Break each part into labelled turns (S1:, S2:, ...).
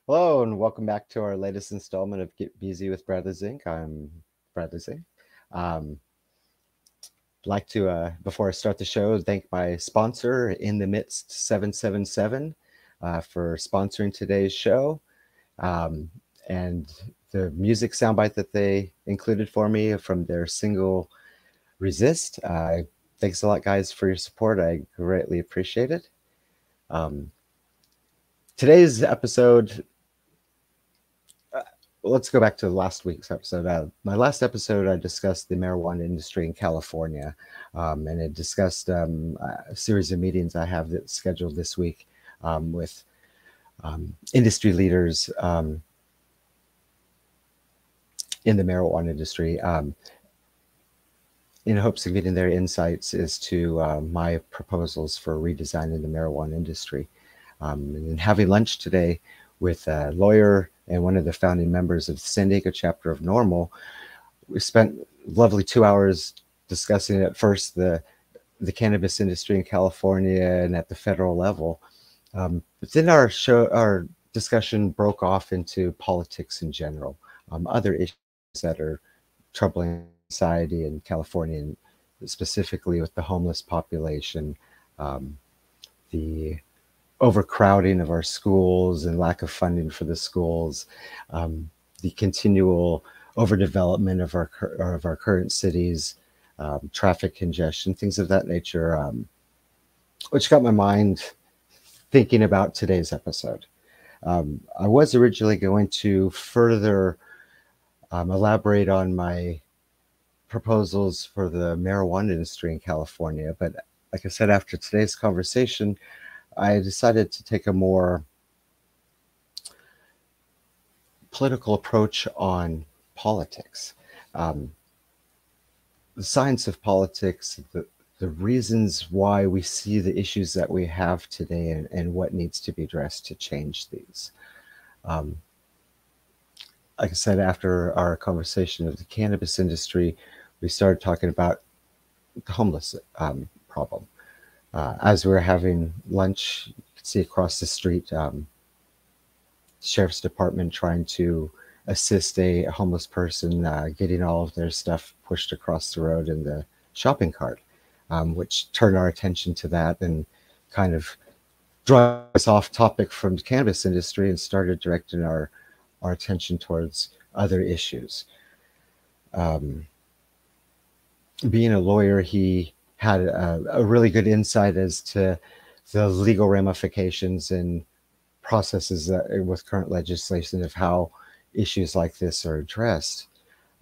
S1: Hello and welcome back to our latest installment of Get Busy with Bradley Zink. I'm Bradley Zink. Um, I'd like to, before I start the show, thank my sponsor, In the Midst 777, for sponsoring today's show. Um, and the music soundbite that they included for me from their single Resist. Thanks a lot, guys, for your support. I greatly appreciate it. Um, Today's episode, let's go back to last week's episode. My last episode, I discussed the marijuana industry in California, and it discussed a series of meetings I have that scheduled this week with industry leaders in the marijuana industry, in hopes of getting their insights as to my proposals for redesigning the marijuana industry. And having lunch today with a lawyer and one of the founding members of the San Diego chapter of Normal, we spent lovely 2 hours discussing at first the cannabis industry in California and at the federal level. But then our discussion broke off into politics in general, other issues that are troubling society in California, and specifically with the homeless population, the overcrowding of our schools and lack of funding for the schools, the continual overdevelopment of our current cities, traffic congestion, things of that nature, which got my mind thinking about today's episode. I was originally going to further elaborate on my proposals for the marijuana industry in California, but like I said, after today's conversation, I decided to take a more political approach on politics. The science of politics, the reasons why we see the issues that we have today, and what needs to be addressed to change these. Like I said, after our conversation of the cannabis industry, we started talking about the homeless problem. As we were having lunch, you could see across the street, sheriff's department trying to assist a homeless person getting all of their stuff pushed across the road in the shopping cart, which turned our attention to that and kind of drove us off topic from the cannabis industry and started directing our attention towards other issues. Being a lawyer, he had a really good insight as to the legal ramifications and processes with current legislation of how issues like this are addressed.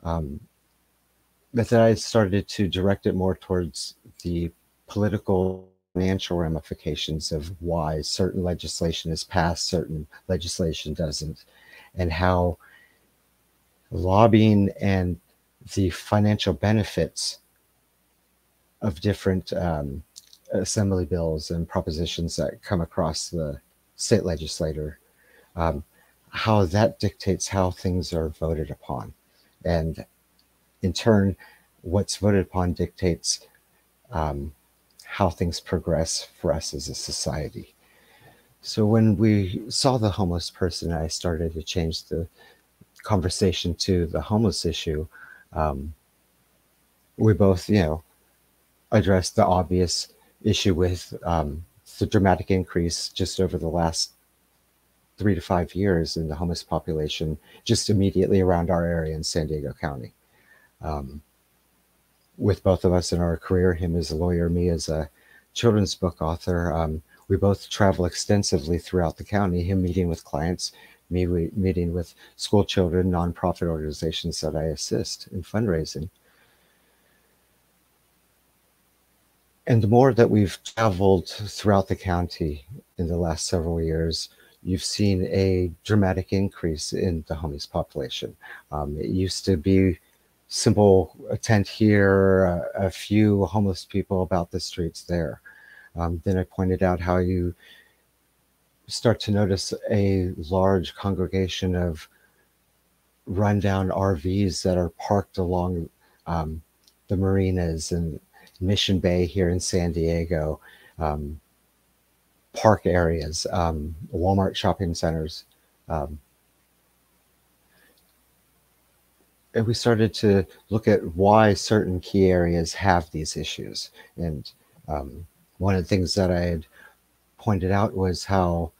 S1: But then I started to direct it more towards the political, financial ramifications of why certain legislation is passed, certain legislation doesn't, and how lobbying and the financial benefits of different assembly bills and propositions that come across the state legislator, how that dictates how things are voted upon. And in turn, what's voted upon dictates how things progress for us as a society. So when we saw the homeless person, I started to change the conversation to the homeless issue. We both, addressed the obvious issue with the dramatic increase just over the last 3 to 5 years in the homeless population, just immediately around our area in San Diego County. With both of us in our career, him as a lawyer, me as a children's book author, we both travel extensively throughout the county, him meeting with clients, me meeting with school children, nonprofit organizations that I assist in fundraising. And the more that we've traveled throughout the county in the last several years, you've seen a dramatic increase in the homeless population. It used to be simple, a tent here, a few homeless people about the streets there. Then I pointed out how you start to notice a large congregation of rundown RVs that are parked along the marinas and Mission Bay here in San Diego, park areas, Walmart shopping centers, Um, and we started to look at why certain key areas have these issues. And one of the things that I had pointed out was how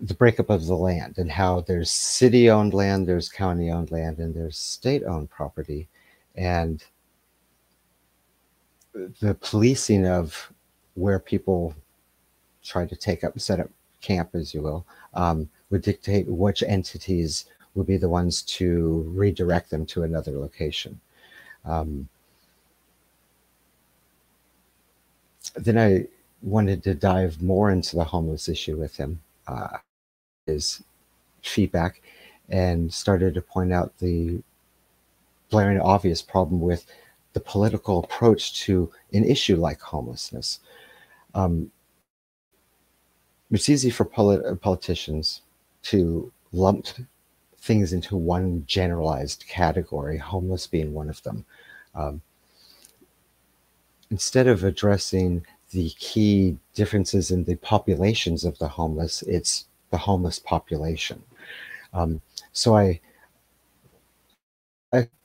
S1: the breakup of the land and how there's city-owned land, there's county-owned land, and there's state-owned property. And the policing of where people try to set up camp, as you will, would dictate which entities would be the ones to redirect them to another location. Then I wanted to dive more into the homeless issue with him, his feedback, and started to point out the glaring obvious problem with the political approach to an issue like homelessness. Um, it's easy for politicians to lump things into one generalized category, homeless being one of them. Um, Instead of addressing the key differences in the populations of the homeless, it's the homeless population. So I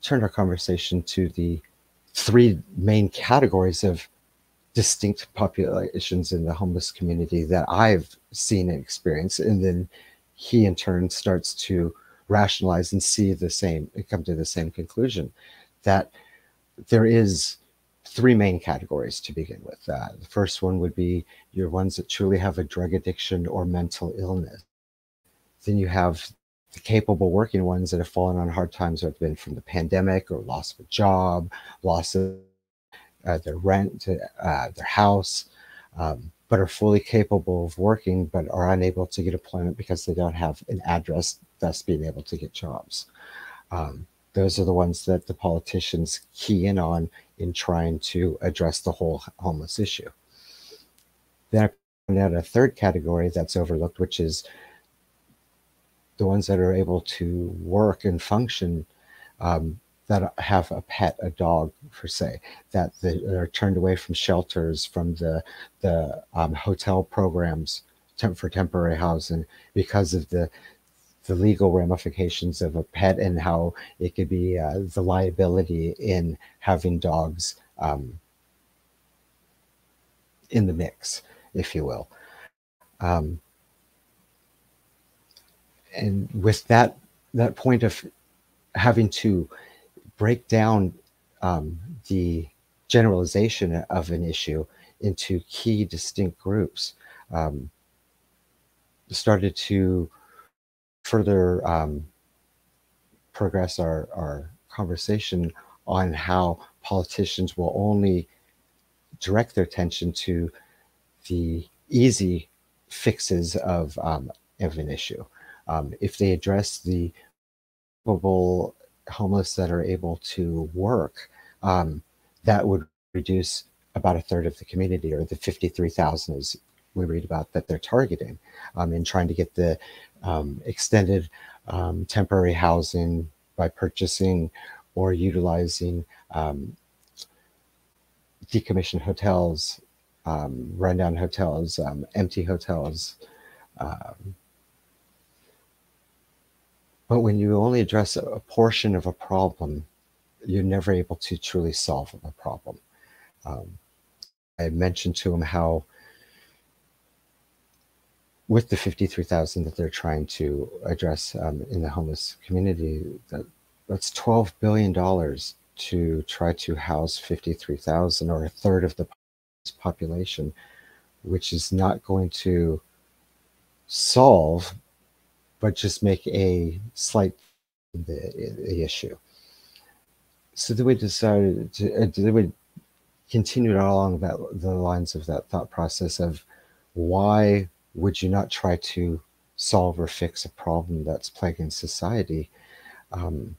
S1: turned our conversation to the three main categories of distinct populations in the homeless community that I've seen and experienced. And then he in turn starts to rationalize and see the same, and come to the same conclusion that there is three main categories to begin with. The first one would be your ones that truly have a drug addiction or mental illness. Then you have the capable working ones that have fallen on hard times, or have been from the pandemic or loss of a job, loss of their rent, their house, but are fully capable of working, but are unable to get employment because they don't have an address, thus being able to get jobs. Those are the ones that the politicians key in on in trying to address the whole homeless issue. Then I point out a third category that's overlooked, which is the ones that are able to work and function, that have a pet, a dog per se, that they are turned away from shelters, from the hotel programs for temporary housing because of the legal ramifications of a pet and how it could be the liability in having dogs in the mix, if you will. And with that point of having to break down the generalization of an issue into key distinct groups, started to further progress our conversation on how politicians will only direct their attention to the easy fixes of an issue. If they address the capable homeless that are able to work, that would reduce about a third of the community, or the 53,000 as we read about that they're targeting, in trying to get the extended temporary housing by purchasing or utilizing decommissioned hotels, rundown hotels, empty hotels. But when you only address a portion of a problem, you're never able to truly solve a problem. I mentioned to him how with the 53,000 that they're trying to address in the homeless community, that's $12 billion to try to house 53,000, or a third of the population, which is not going to solve, but just make a slight the issue. So then we decided to they would continue along the lines of that thought process of why would you not try to solve or fix a problem that's plaguing society? And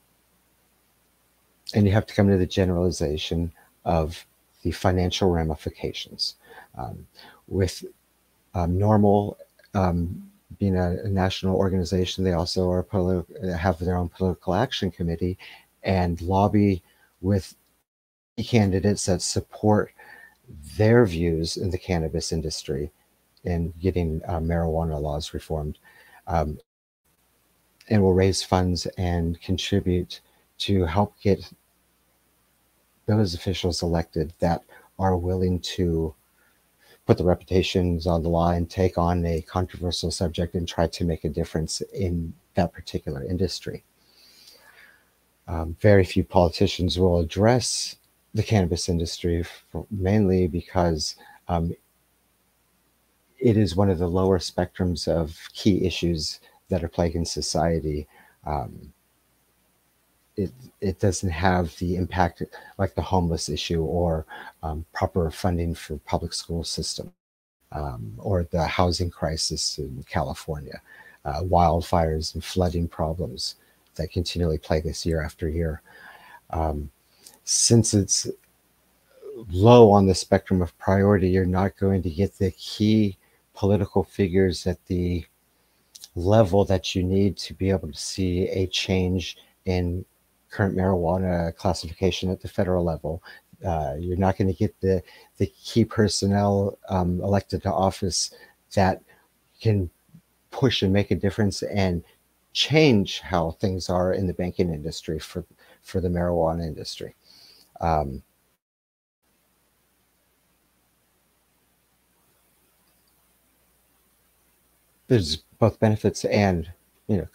S1: you have to come to the generalization of the financial ramifications. With normal, being a national organization, they also have their own political action committee and lobby with candidates that support their views in the cannabis industry and getting marijuana laws reformed. um, and will raise funds and contribute to help get those officials elected that are willing to put the reputations on the line, take on a controversial subject, and try to make a difference in that particular industry. Very few politicians will address the cannabis industry, mainly because it is one of the lower spectrums of key issues that are plaguing society. Um, it doesn't have the impact like the homeless issue or proper funding for public school system, or the housing crisis in California, wildfires and flooding problems that continually plague us year after year. Um, since it's low on the spectrum of priority, you're not going to get the key political figures at the level that you need to be able to see a change in current marijuana classification at the federal level. You're not going to get the key personnel elected to office that can push and make a difference and change how things are in the banking industry for the marijuana industry. Um, there's both benefits and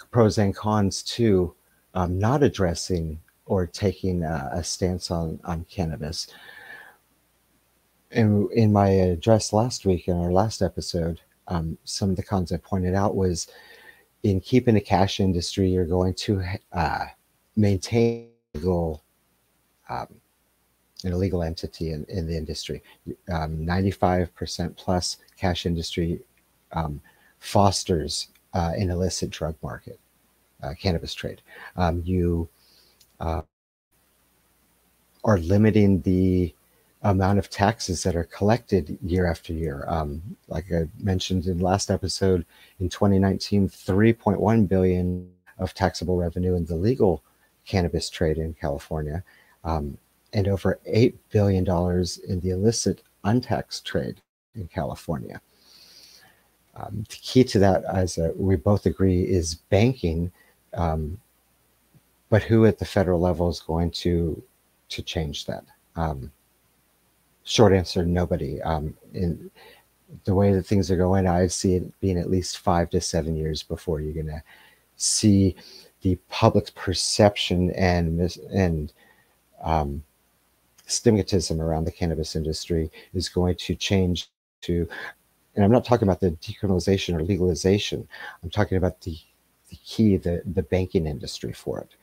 S1: pros and cons to not addressing or taking a stance on cannabis. In my address last week in our last episode, some of the cons I pointed out was in keeping the cash industry, you're going to maintain legal, um, an illegal entity in the industry. 95% plus cash industry fosters an illicit drug market, cannabis trade. You are limiting the amount of taxes that are collected year after year. Like I mentioned in the last episode, in 2019, 3.1 billion of taxable revenue in the legal cannabis trade in California, and over $8 billion in the illicit untaxed trade in California. The key to that, as we both agree, is banking. But who at the federal level is going to change that? Short answer, nobody. In the way that things are going, I see it being at least 5 to 7 years before you're going to see the public perception and stigmatism around the cannabis industry is going to change to, and I'm not talking about the decriminalization or legalization. I'm talking about the key, the banking industry for it.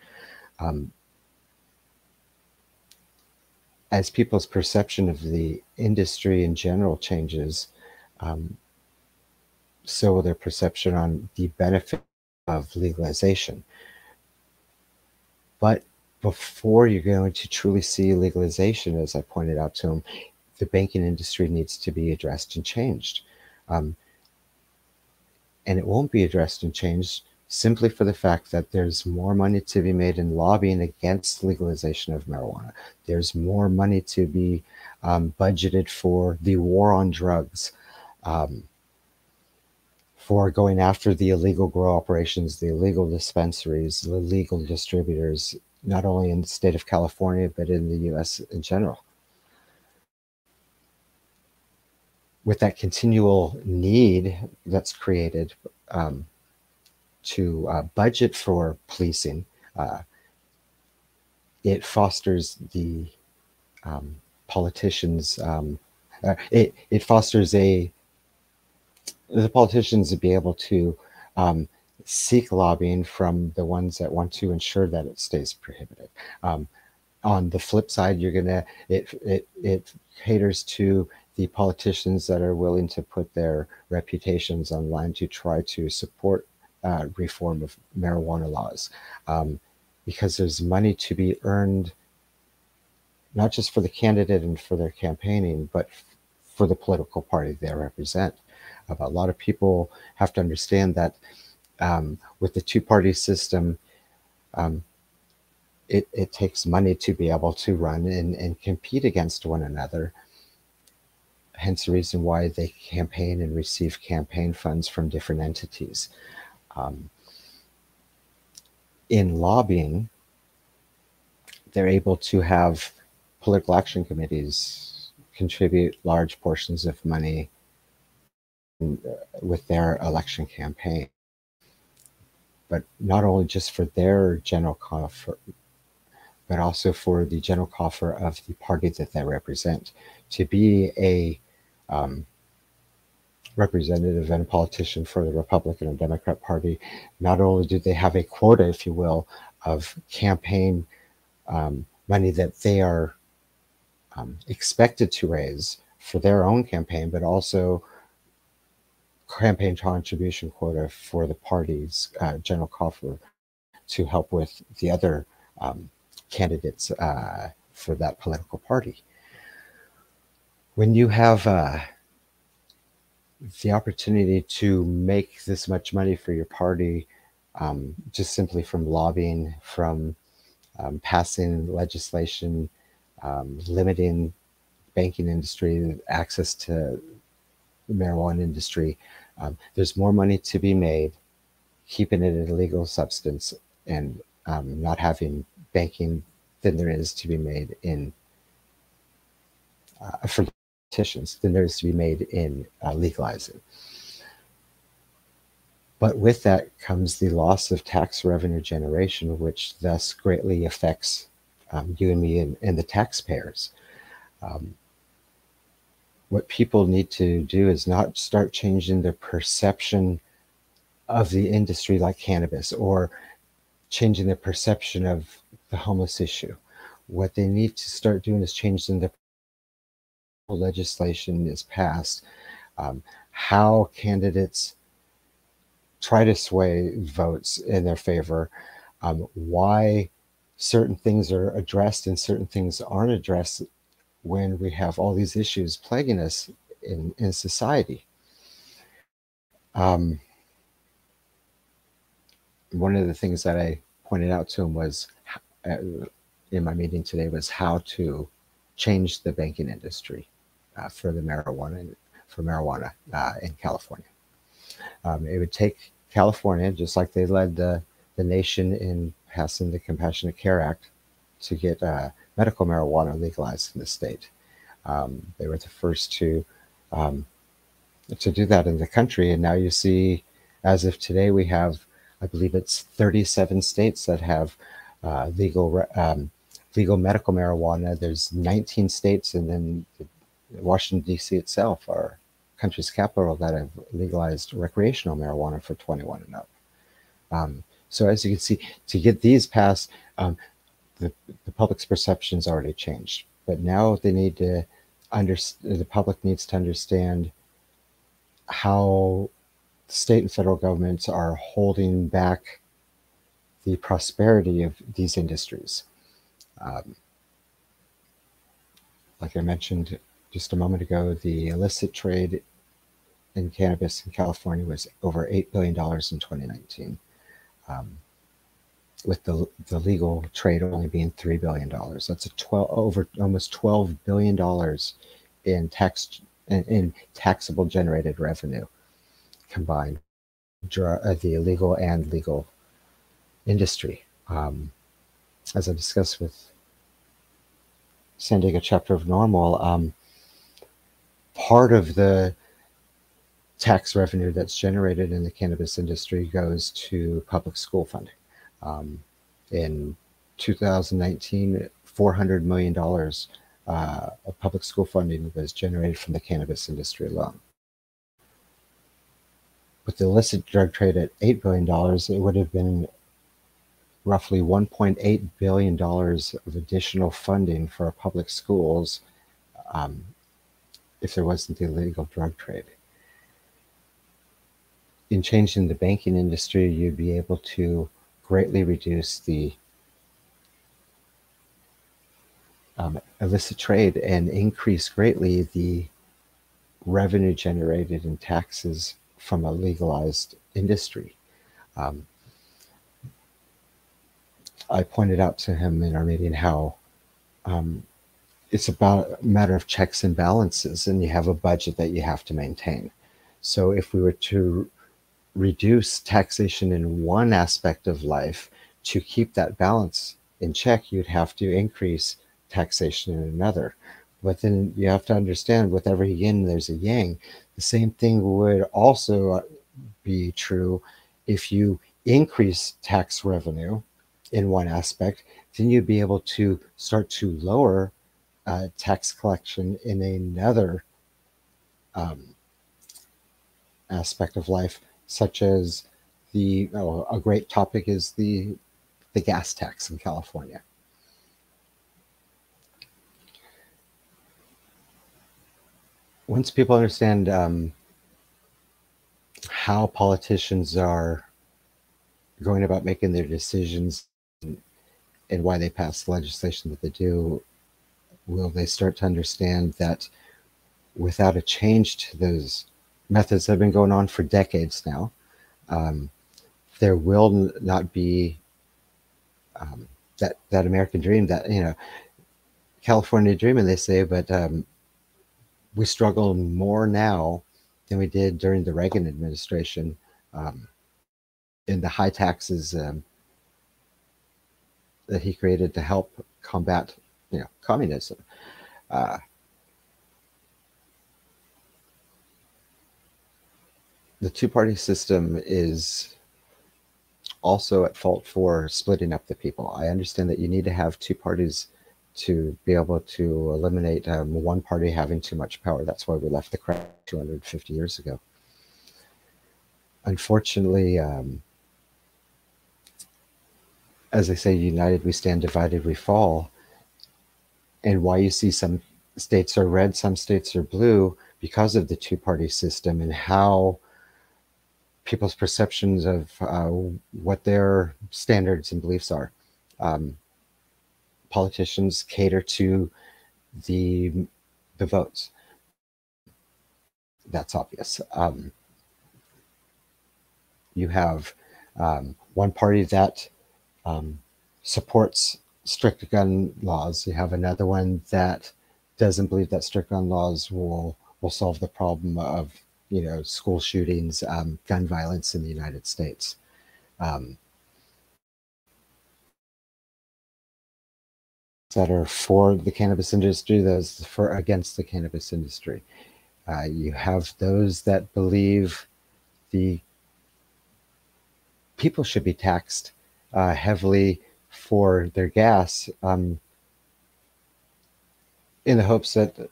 S1: As people's perception of the industry in general changes, so will their perception on the benefit of legalization. But before you're going to truly see legalization, as I pointed out to him, the banking industry needs to be addressed and changed. And it won't be addressed and changed simply for the fact that there's more money to be made in lobbying against legalization of marijuana. There's more money to be budgeted for the war on drugs, for going after the illegal grow operations, the illegal dispensaries, the illegal distributors, not only in the state of California, but in the US in general. With that continual need that's created to budget for policing, it fosters the politicians. It fosters the politicians to be able to seek lobbying from the ones that want to ensure that it stays prohibited. On the flip side, it caters to the politicians that are willing to put their reputations on line to try to support reform of marijuana laws, because there's money to be earned, not just for the candidate and for their campaigning, but for the political party they represent. A lot of people have to understand that with the two-party system, it takes money to be able to run and compete against one another. Hence the reason why they campaign and receive campaign funds from different entities. In lobbying, they're able to have political action committees contribute large portions of money with their election campaign, but not only just for their general coffer, but also for the general coffer of the party that they represent. To be a representative and a politician for the Republican and Democrat Party, not only do they have a quota, if you will, of campaign money that they are expected to raise for their own campaign, but also campaign contribution quota for the party's general coffer to help with the other candidates for that political party. When you have the opportunity to make this much money for your party just simply from lobbying, from passing legislation, limiting banking industry access to the marijuana industry, there's more money to be made keeping it an illegal substance and not having banking than there is to be made in for politicians than there is to be made in legalizing. But with that comes the loss of tax revenue generation, which thus greatly affects you and me and the taxpayers. What people need to do is not start changing their perception of the industry like cannabis, or changing their perception of the homeless issue. What they need to start doing is changing the legislation is passed, how candidates try to sway votes in their favor, why certain things are addressed and certain things aren't addressed when we have all these issues plaguing us in society. One of the things that I pointed out to him was in my meeting today was how to change the banking industry for marijuana in California. It would take California, just like they led the nation in passing the Compassionate Care Act, to get medical marijuana legalized in the state. They were the first to do that in the country, and now you see, as of today, we have, I believe it's 37 states that have legal medical marijuana. There's 19 states, and then Washington, D.C. itself, our country's capital, that have legalized recreational marijuana for 21 and up. So as you can see, to get these passed, the public's perception's already changed. But now they need to the public needs to understand how state and federal governments are holding back the prosperity of these industries. Like I mentioned just a moment ago, the illicit trade in cannabis in California was over $8 billion in 2019, with the legal trade only being $3 billion. That's almost $12 billion in taxable generated revenue combined, the illegal and legal industry. As I discussed with San Diego chapter of NORML, part of the tax revenue that's generated in the cannabis industry goes to public school funding. In 2019, $400 million of public school funding was generated from the cannabis industry alone. With the illicit drug trade at $8 billion, it would have been roughly $1.8 billion of additional funding for our public schools if there wasn't the illegal drug trade. In changing the banking industry, you'd be able to greatly reduce the illicit trade and increase greatly the revenue generated in taxes from a legalized industry. I pointed out to him in our meeting how it's about a matter of checks and balances, and you have a budget that you have to maintain. So if we were to reduce taxation in one aspect of life to keep that balance in check, you'd have to increase taxation in another. But then you have to understand with every yin, there's a yang. The same thing would also be true if you increase tax revenue in one aspect, then you'd be able to start to lower tax collection in another um, aspect of life, such as a great topic is the gas tax in California. Once people understand how politicians are going about making their decisions and why they pass the legislation that they do, will they start to understand that without a change to those methods that have been going on for decades now, there will not be that American dream, that California dream, and they say, but we struggle more now than we did during the Reagan administration, in the high taxes that he created to help combat, communism. The two-party system is also at fault for splitting up the people. I understand that you need to have two parties to be able to eliminate one party having too much power. That's why we left the crown 250 years ago. Unfortunately, as they say, united we stand, divided we fall. And why you see some states are red, some states are blue, because of the two-party system and how people's perceptions of what their standards and beliefs are. Politicians cater to the votes. That's obvious. You have one party that supports strict gun laws. You have another one that doesn't believe that strict gun laws will solve the problem of school shootings, gun violence in the United States. That are for the cannabis industry, those for against the cannabis industry. You have those that believe the people should be taxed heavily for their gas, in the hopes that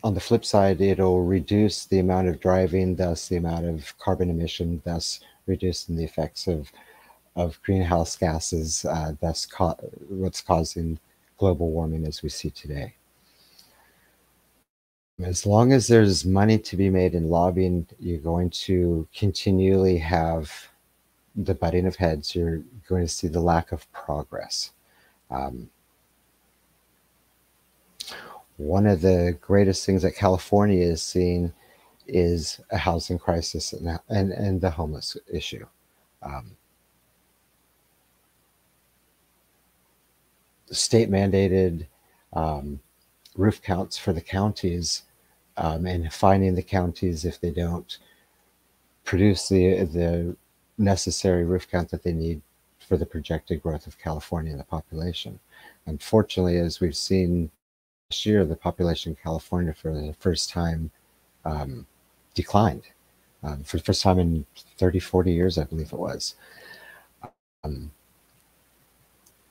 S1: on the flip side, it'll reduce the amount of driving, thus the amount of carbon emission, thus reducing the effects of greenhouse gases, thus what's causing global warming as we see today. As long as there's money to be made in lobbying, you're going to continually have the butting of heads. You're going to see the lack of progress. One of the greatest things that California is seeing is a housing crisis and the homeless issue. State mandated roof counts for the counties, and fining the counties if they don't produce the necessary roof count that they need for the projected growth of California and the population. Unfortunately, as we've seen this year, the population in California for the first time declined. For the first time in 30, 40 years, I believe it was.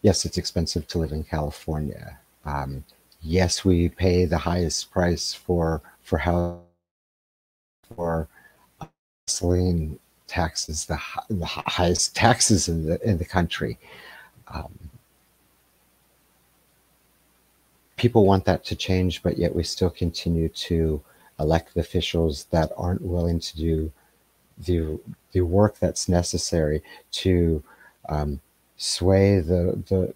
S1: Yes, it's expensive to live in California. Yes, we pay the highest price for housing, for gasoline taxes, the highest taxes in the country. People want that to change, but yet we still continue to elect officials that aren't willing to do the work that's necessary to sway the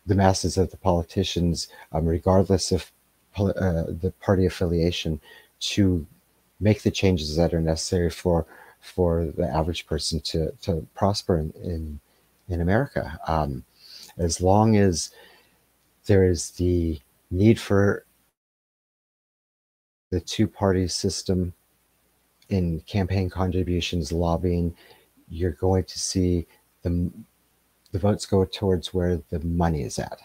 S1: masses of the politicians, regardless of the party affiliation, to make the changes that are necessary for the average person to prosper in America. As long as there is the need for the two-party system in campaign contributions, lobbying, you're going to see the votes go towards where the money is at.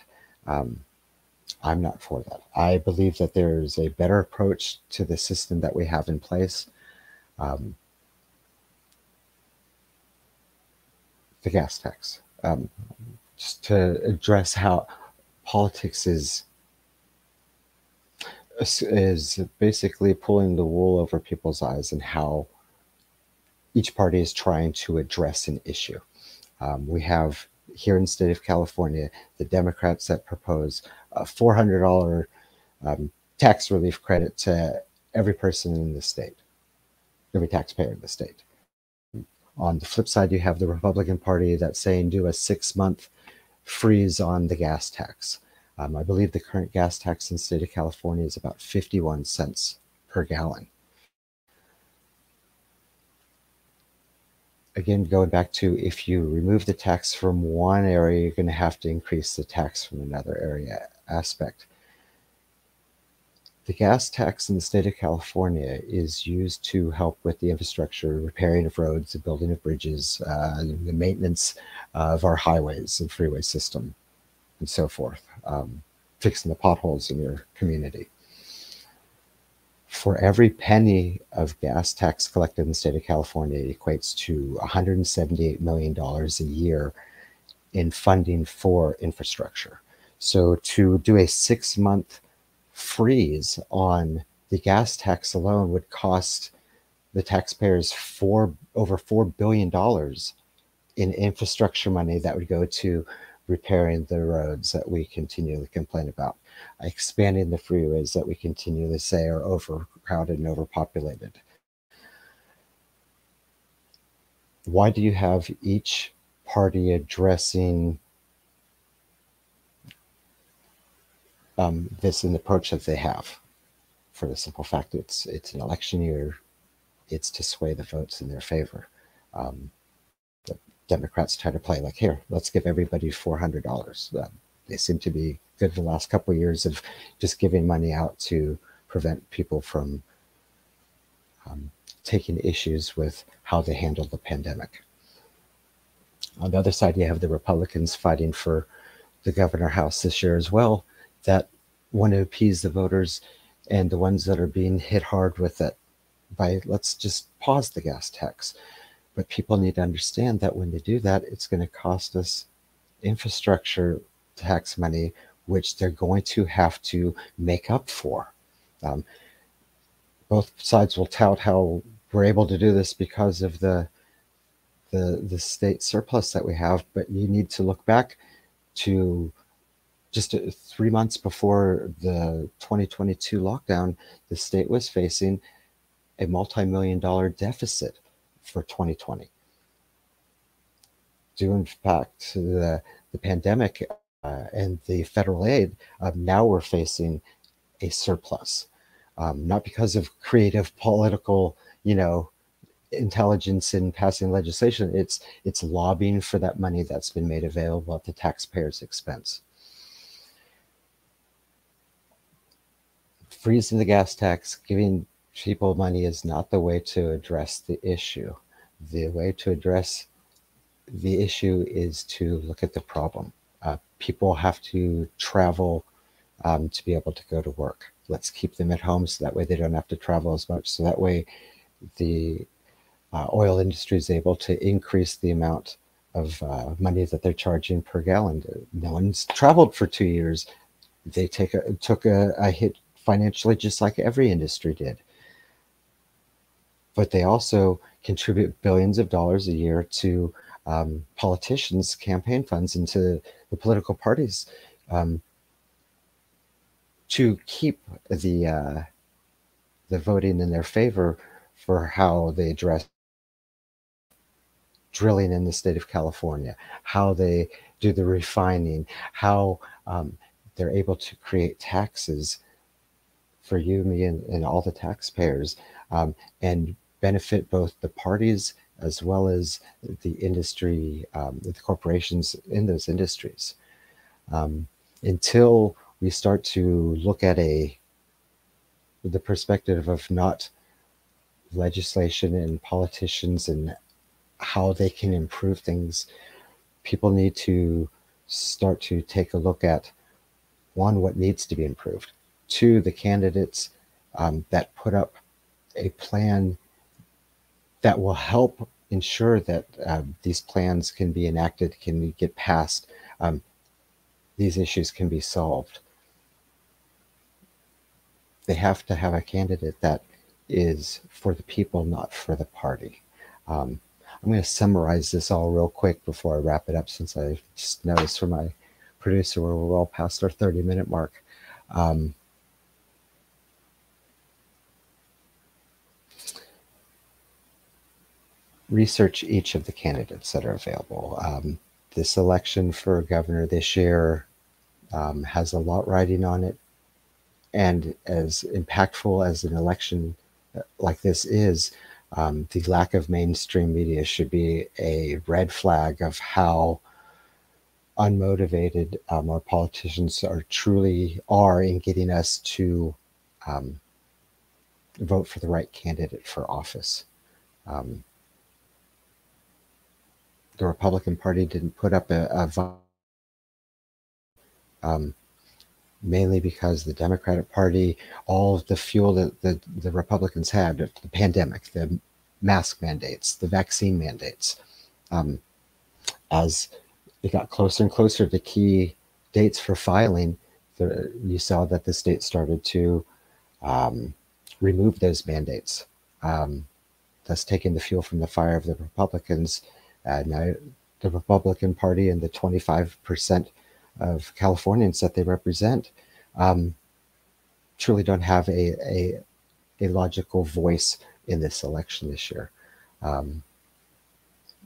S1: I'm not for that. I believe that there's a better approach to the system that we have in place. The gas tax, just to address how politics is basically pulling the wool over people's eyes and how each party is trying to address an issue. We have here in the state of California, the Democrats that propose a $400 tax relief credit to every person in the state, every taxpayer in the state. On the flip side, you have the Republican Party that's saying do a 6-month freeze on the gas tax. I believe the current gas tax in the state of California is about 51 cents per gallon. Again, going back to, if you remove the tax from one area, you're going to have to increase the tax from another area aspect. The gas tax in the state of California is used to help with the infrastructure, repairing of roads, the building of bridges, the maintenance of our highways and freeway system, and so forth, fixing the potholes in your community. For every penny of gas tax collected in the state of California, it equates to $178 million a year in funding for infrastructure. So to do a 6-month freeze on the gas tax alone would cost the taxpayers over $4 billion in infrastructure money that would go to repairing the roads that we continually complain about, expanding the freeways that we continually say are overcrowded and overpopulated. Why do you have each party addressing this in the approach that they have? For the simple fact it's an election year, it's to sway the votes in their favor. The Democrats try to play like, here, let's give everybody $400. They seem to be good the last couple of years of just giving money out to prevent people from taking issues with how they handle the pandemic. On the other side, you have the Republicans fighting for the governor house this year as well, that want to appease the voters and the ones that are being hit hard with it by, let's just pause the gas tax. But people need to understand that when they do that, it's going to cost us infrastructure tax money, which they're going to have to make up for. Both sides will tout how we're able to do this because of the state surplus that we have, but you need to look back to just 3 months before the 2022 lockdown. The state was facing a multi-million-dollar deficit for 2020. Due in fact to the pandemic and the federal aid, now we're facing a surplus. Not because of creative political, intelligence in passing legislation. It's lobbying for that money that's been made available at the taxpayers' expense. Freezing the gas tax, giving people money is not the way to address the issue. The way to address the issue is to look at the problem. People have to travel to be able to go to work. Let's keep them at home so that way they don't have to travel as much. So that way the oil industry is able to increase the amount of money that they're charging per gallon. No one's traveled for 2 years. They took a hit financially, just like every industry did. But they also contribute billions of dollars a year to politicians' campaign funds into the political parties to keep the voting in their favor for how they address drilling in the state of California, how they do the refining, how they're able to create taxes for you, me, and all the taxpayers, and benefit both the parties as well as the industry, the corporations in those industries. Until we start to look at the perspective of not legislation and politicians and how they can improve things, people need to start to take a look at, one, what needs to be improved, two, the candidates that put up a plan that will help ensure that these plans can be enacted, can get passed, these issues can be solved. They have to have a candidate that is for the people, not for the party. I'm going to summarize this all real quick before I wrap it up, since I just noticed from my producer we're well past our 30-minute mark. Research each of the candidates that are available. This election for governor this year has a lot riding on it. And as impactful as an election like this is, the lack of mainstream media should be a red flag of how unmotivated our politicians truly are in getting us to vote for the right candidate for office. The Republican Party didn't put up a vote, mainly because the Democratic Party, all of the fuel that the Republicans had, the pandemic, the mask mandates, the vaccine mandates, as it got closer and closer to key dates for filing, you saw that the state started to remove those mandates, thus taking the fuel from the fire of the Republicans. Now the Republican Party and the 25% of Californians that they represent truly don't have a logical voice in this election this year.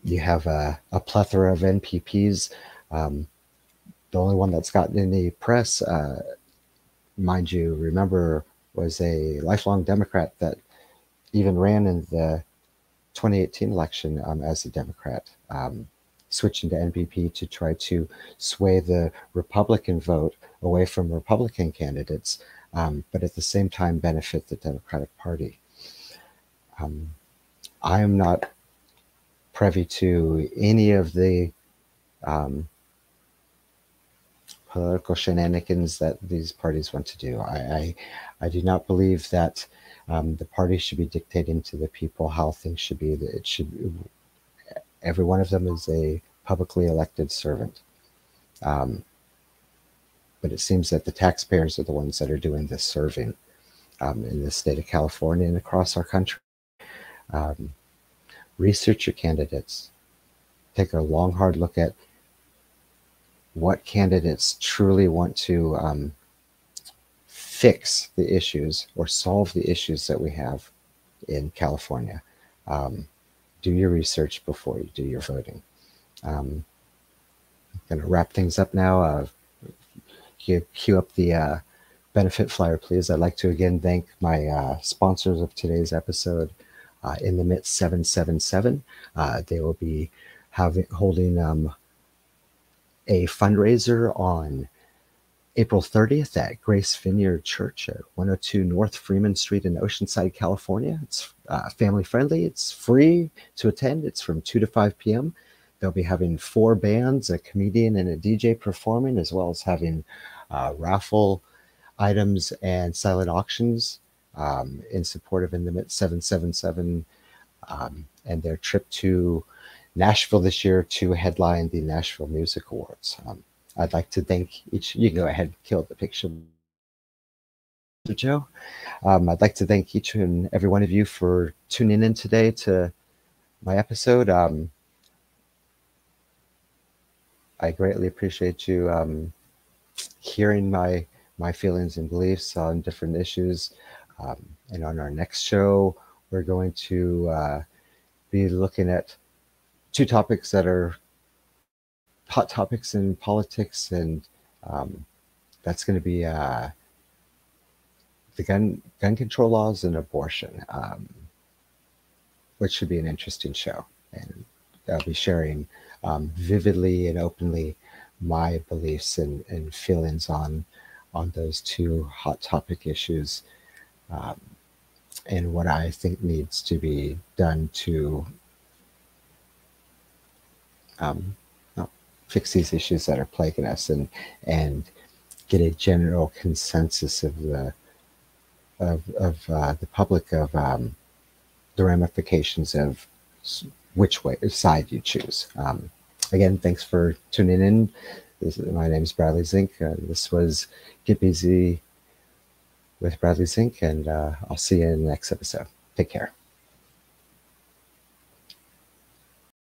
S1: You have a plethora of NPPs. The only one that's gotten any press, mind you, remember, was a lifelong Democrat that even ran in the 2018 election as a Democrat, switching to NPP to try to sway the Republican vote away from Republican candidates, but at the same time benefit the Democratic Party. I am not privy to any of the political shenanigans that these parties want to do. I do not believe that the party should be dictating to the people how things should be. It should. Every one of them is a publicly elected servant. But it seems that the taxpayers are the ones that are doing this serving in the state of California and across our country. Research your candidates. Take a long, hard look at what candidates truly want to fix the issues or solve the issues that we have in California. Do your research before you do your voting. I'm going to wrap things up now. Cue up the benefit flyer, please. I'd like to again thank my sponsors of today's episode, In the MIT 777. They will be holding a fundraiser on April 30th at Grace Vineyard Church at 102 North Freeman Street in Oceanside, California. It's family friendly. It's free to attend. It's from 2 to 5 p.m. They'll be having 4 bands, a comedian and a DJ performing, as well as having raffle items and silent auctions in support of In the MIT 777 and their trip to Nashville this year to headline the Nashville Music Awards. I'd like to thank each. You can go ahead and kill the picture, Joe. I'd like to thank each and every one of you for tuning in today to my episode. I greatly appreciate you hearing my feelings and beliefs on different issues. And on our next show, we're going to be looking at 2 topics that are hot topics in politics, and that's going to be the gun control laws and abortion, which should be an interesting show. And I'll be sharing vividly and openly my beliefs and feelings on those 2 hot topic issues. and what I think needs to be done to um, well, fix these issues that are plaguing us, and get a general consensus of the public of the ramifications of which way side you choose. Again, thanks for tuning in. My name is Bradley Zink. This was Get Busy with Bradley Zink, and I'll see you in the next episode. Take care.